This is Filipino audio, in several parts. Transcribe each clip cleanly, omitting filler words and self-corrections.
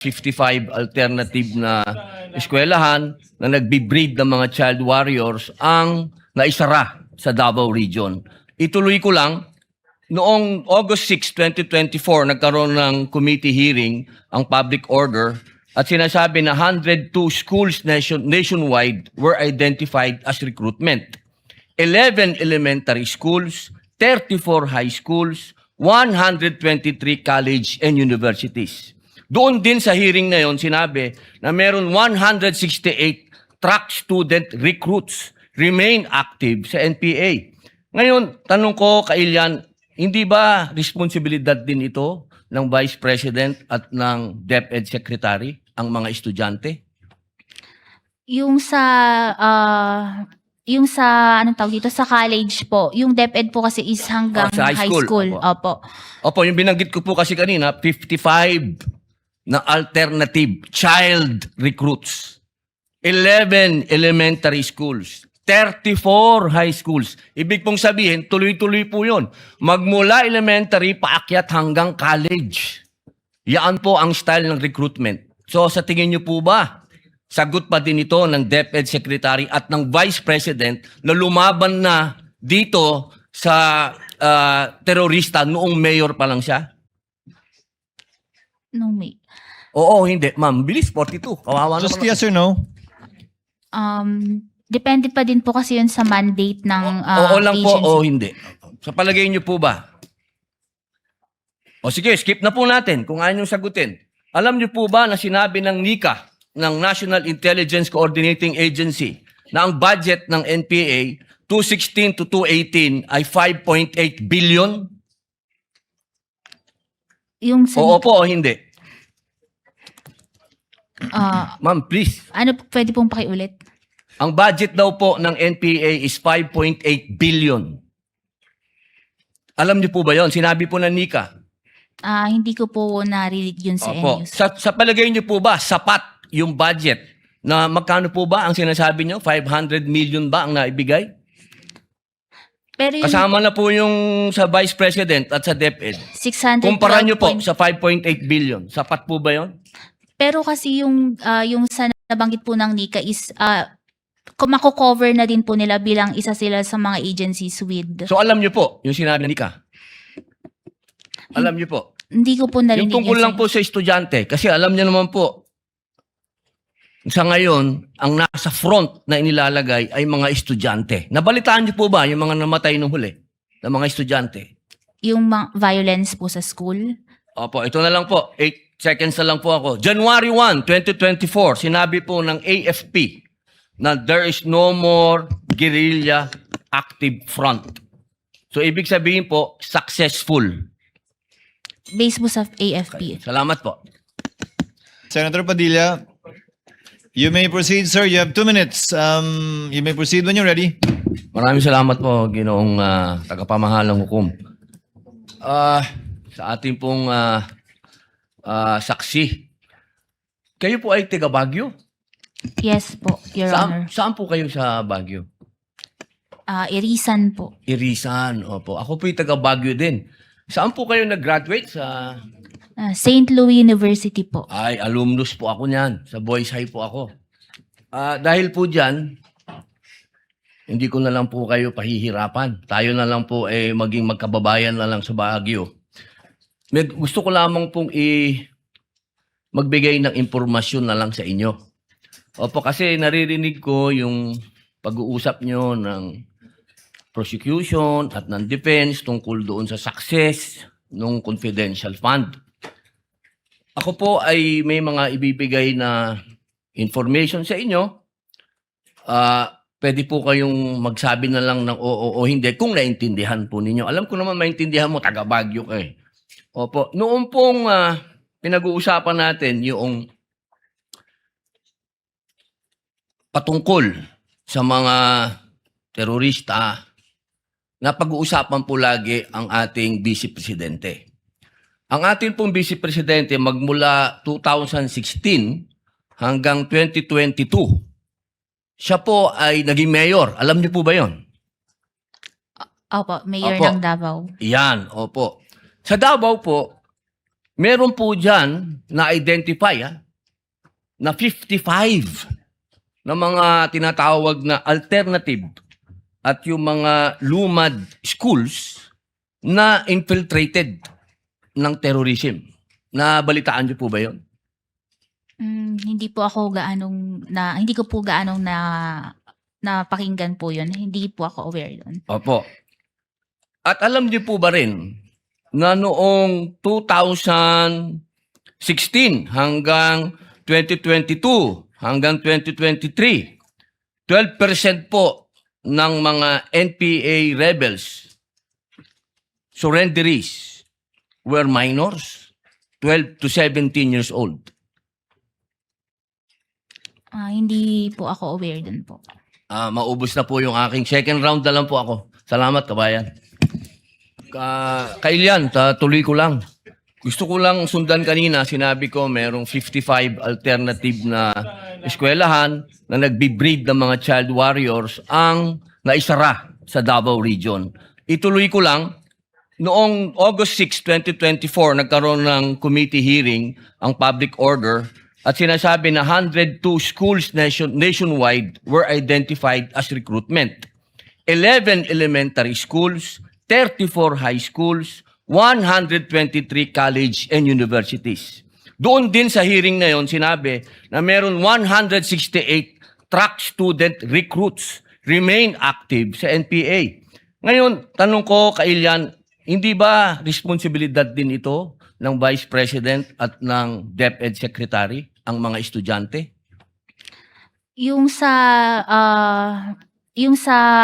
55 alternative na eskwelahan na nagbi-breed ng mga child warriors ang naisara sa Davao Region. Ituloy ko lang, noong August 6, 2024, nagkaroon ng committee hearing ang public order at sinasabi na 102 schools nationwide were identified as recruitment. 11 elementary schools, 34 high schools, 123 college and universities. Doon din sa hearing na yon sinabi na meron 168 track student recruits remain active sa NPA. Ngayon, tanong ko kay Ilian, hindi ba responsibilidad din ito ng Vice President at ng DepEd Secretary ang mga estudyante? Yung sa anong tawag dito sa college po, yung DepEd po kasi is hanggang sa high school. Opo. Opo, yung binanggit ko po kasi kanina, 55 na alternative child recruits. 11 elementary schools. 34 high schools. Ibig pong sabihin, tuloy-tuloy po yun. Magmula elementary, paakyat hanggang college. Yan po ang style ng recruitment. So sa tingin niyo po ba, sagot pa din ito ng DepEd Secretary at ng Vice President na lumaban na dito sa terorista noong mayor pa lang siya? No, may. Oo, hindi. Ma'am, bilis, 42. Kawawa Just naman. yes or no? Depende pa din po kasi yun sa mandate ng Oo lang po agency. o hindi. Sa palagay niyo po ba? O sige, skip na po natin kung ayaw niyong sagutin. Alam niyo po ba na sinabi ng NICA, ng National Intelligence Coordinating Agency, na ang budget ng NPA 2016 to 2018 ay 5.8 billion? Yung sa, Oo po o hindi? ah, Ma'am, please. ano, pwede pong pakiulit? Ang budget daw po ng NPA is 5.8 billion. Alam niyo po ba yon? Sinabi po ng NICA. Hindi ko po narinig yun sa Opo. news. Sa palagay niyo po ba, sapat yung budget na magkano po ba ang sinasabi niyo? 500 million ba ang naibigay? Pero yung Kasama na po yung sa Vice President at sa DepEd. 612 Kumpara niyo po point- sa 5.8 billion. Sapat po ba yon? Pero kasi yung sa nabanggit po ng NICA is mako-cover na din po nila bilang isa sila sa mga agencies with. So alam niyo po yung sinabi ni Nika. Alam niyo po. Hindi ko po narinig Yung tungkol yun lang po sa estudyante. Kasi alam niyo naman po, sa ngayon, ang nasa front na inilalagay ay mga estudyante. Nabalitaan niyo po ba yung mga namatay nung huli na mga estudyante? Yung violence po sa school. Opo, ito na lang po. 8 seconds na lang po ako. January 1, 2024, sinabi po ng AFP na there is no more guerrilla active front. So, ibig sabihin po, successful. Based po sa AFP. Salamat po. Senator Padilla, you may proceed, sir. You have 2 minutes. You may proceed when you're ready. Maraming salamat po, Ginoong tagapamahalang hukom. Sa ating pong saksi, kayo po ay taga Baguio? Yes po, Your Honor. Saan po kayo sa Baguio? Irisan po. Irisan, opo. Ako po yung taga Baguio din. Saan po kayo nag-graduate? Sa... St. Louis University po. Ay, alumnus po ako niyan. Sa Boys High po ako. Dahil po dyan, hindi ko na lang po kayo pahihirapan. Tayo na lang po maging magkababayan na lang sa Baguio. Gusto ko lamang pong magbigay ng impormasyon na lang sa inyo. Opo, kasi naririnig ko yung pag-uusap nyo ng prosecution at ng defense tungkol doon sa success ng confidential fund. Ako po ay may mga ibibigay na information sa inyo. Pwede po kayong magsabi na lang ng oo o hindi kung naintindihan po ninyo. Alam ko naman maintindihan mo, taga Baguio ka eh. Opo, noong pong pinag-uusapan natin yung patungkol sa mga terorista, na pag-uusapan po lagi ang ating Vice Presidente. Ang ating pong Vice Presidente magmula 2016 hanggang 2022, siya po ay naging mayor. Alam niyo po ba yon? Opo, Mayor Opo. ng Davao. Yan, opo. Sa Davao po, meron po dyan na-identify na 55 na mga tinatawag na alternative at yung mga lumad schools na infiltrated ng terrorism. Nabalitaan niyo po ba yun? Hindi po ako hindi ko po gaanong napakinggan po yun. Hindi po ako aware doon. Opo. At alam niyo po ba rin na noong 2016 hanggang 2022 hanggang 2023, 12% po ng mga NPA rebels, surrenderies, were minors, 12 to 17 years old. Hindi po ako aware doon po. Maubos na po yung aking second round na lang po ako. Salamat, kabayan. Kailian, tuloy ko lang. Gusto ko lang sundan kanina, sinabi ko merong 55 alternative na eskwelahan na nagbe-breed ng mga child warriors ang naisara sa Davao Region. Ituloy ko lang, noong August 6, 2024, nagkaroon ng committee hearing ang public order at sinasabi na 102 schools nationwide were identified as recruitment. 11 elementary schools, 34 high schools, 123 college and universities. Doon din sa hearing na yon sinabi na meron 168 track student recruits remain active sa NPA. Ngayon, tanong ko, Kailian, hindi ba responsibilidad din ito ng Vice President at ng DepEd Secretary ang mga estudyante? Yung sa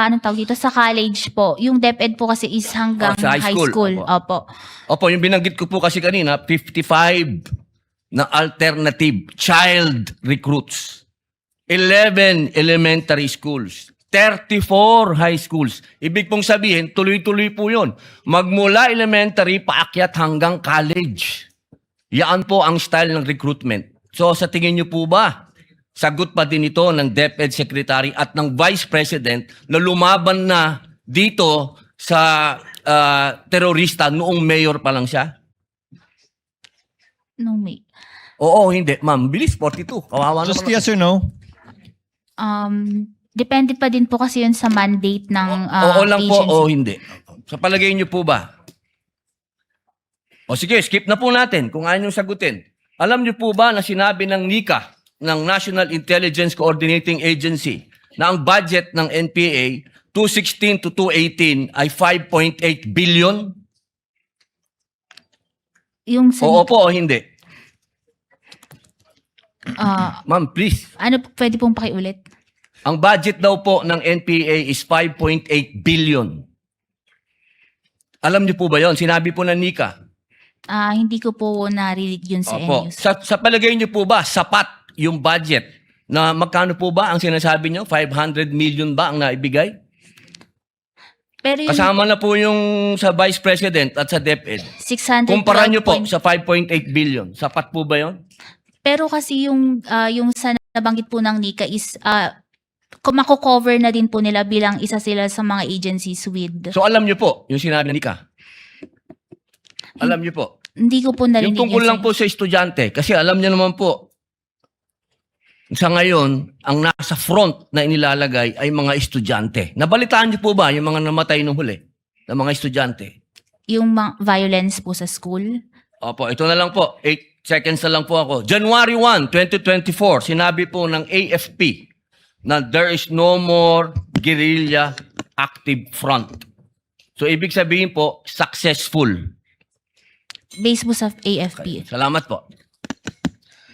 anong tawag dito, sa college po, yung DepEd po kasi is hanggang sa high school. Opo. Opo, yung binanggit ko po kasi kanina, 55 na alternative child recruits. 11 elementary schools. 34 high schools. Ibig pong sabihin, tuloy-tuloy po yun. Magmula elementary, paakyat hanggang college. Yan po ang style ng recruitment. So sa tingin niyo po ba, sagot pa din ito ng DepEd Secretary at ng Vice President na lumaban na dito sa terorista noong mayor pa lang siya? No, may. Oo, hindi. Ma'am, bilis, 42. Kawawa Just naman. yes or no? Depende pa din po kasi yun sa mandate ng Oo lang po agency. o hindi. Sa palagay niyo po ba? O sige, skip na po natin kung ayaw niyong sagutin. Alam niyo po ba na sinabi ng NICA, ng National Intelligence Coordinating Agency, na ang budget ng NPA 2016 to 2018 ay 5.8 billion? Yung sa Oo po o hindi? Ma'am, please. ano pwede pong pakiulit? Ang budget daw po ng NPA is 5.8 billion. Alam niyo po ba yon? Sinabi po ng NICA. Hindi ko po narinig yun sa Opo. news. Sa palagay niyo po ba, sapat yung budget na magkano po ba ang sinasabi niyo? 500 million ba ang naibigay? Pero yung Kasama na po yung sa Vice President at sa DepEd. 612 Kumpara niyo po point- sa 5.8 billion. Sapat po ba yon? Pero kasi yung sa nabanggit po ng NICA is mako-cover na din po nila bilang isa sila sa mga agencies with. So alam niyo po yung sinabi ni Nika. Alam niyo po. Hindi ko po narinig Yung tungkol yun lang po sa estudyante. Kasi alam niyo naman po, sa ngayon, ang nasa front na inilalagay ay mga estudyante. Nabalitaan niyo po ba yung mga namatay nung huli na mga estudyante? yung violence po sa school. Opo, ito na lang po. 8 seconds na lang po ako. January 1, 2024, sinabi po ng AFP na there is no more guerrilla active front. So, ibig sabihin po, successful. Based po sa AFP. Salamat po.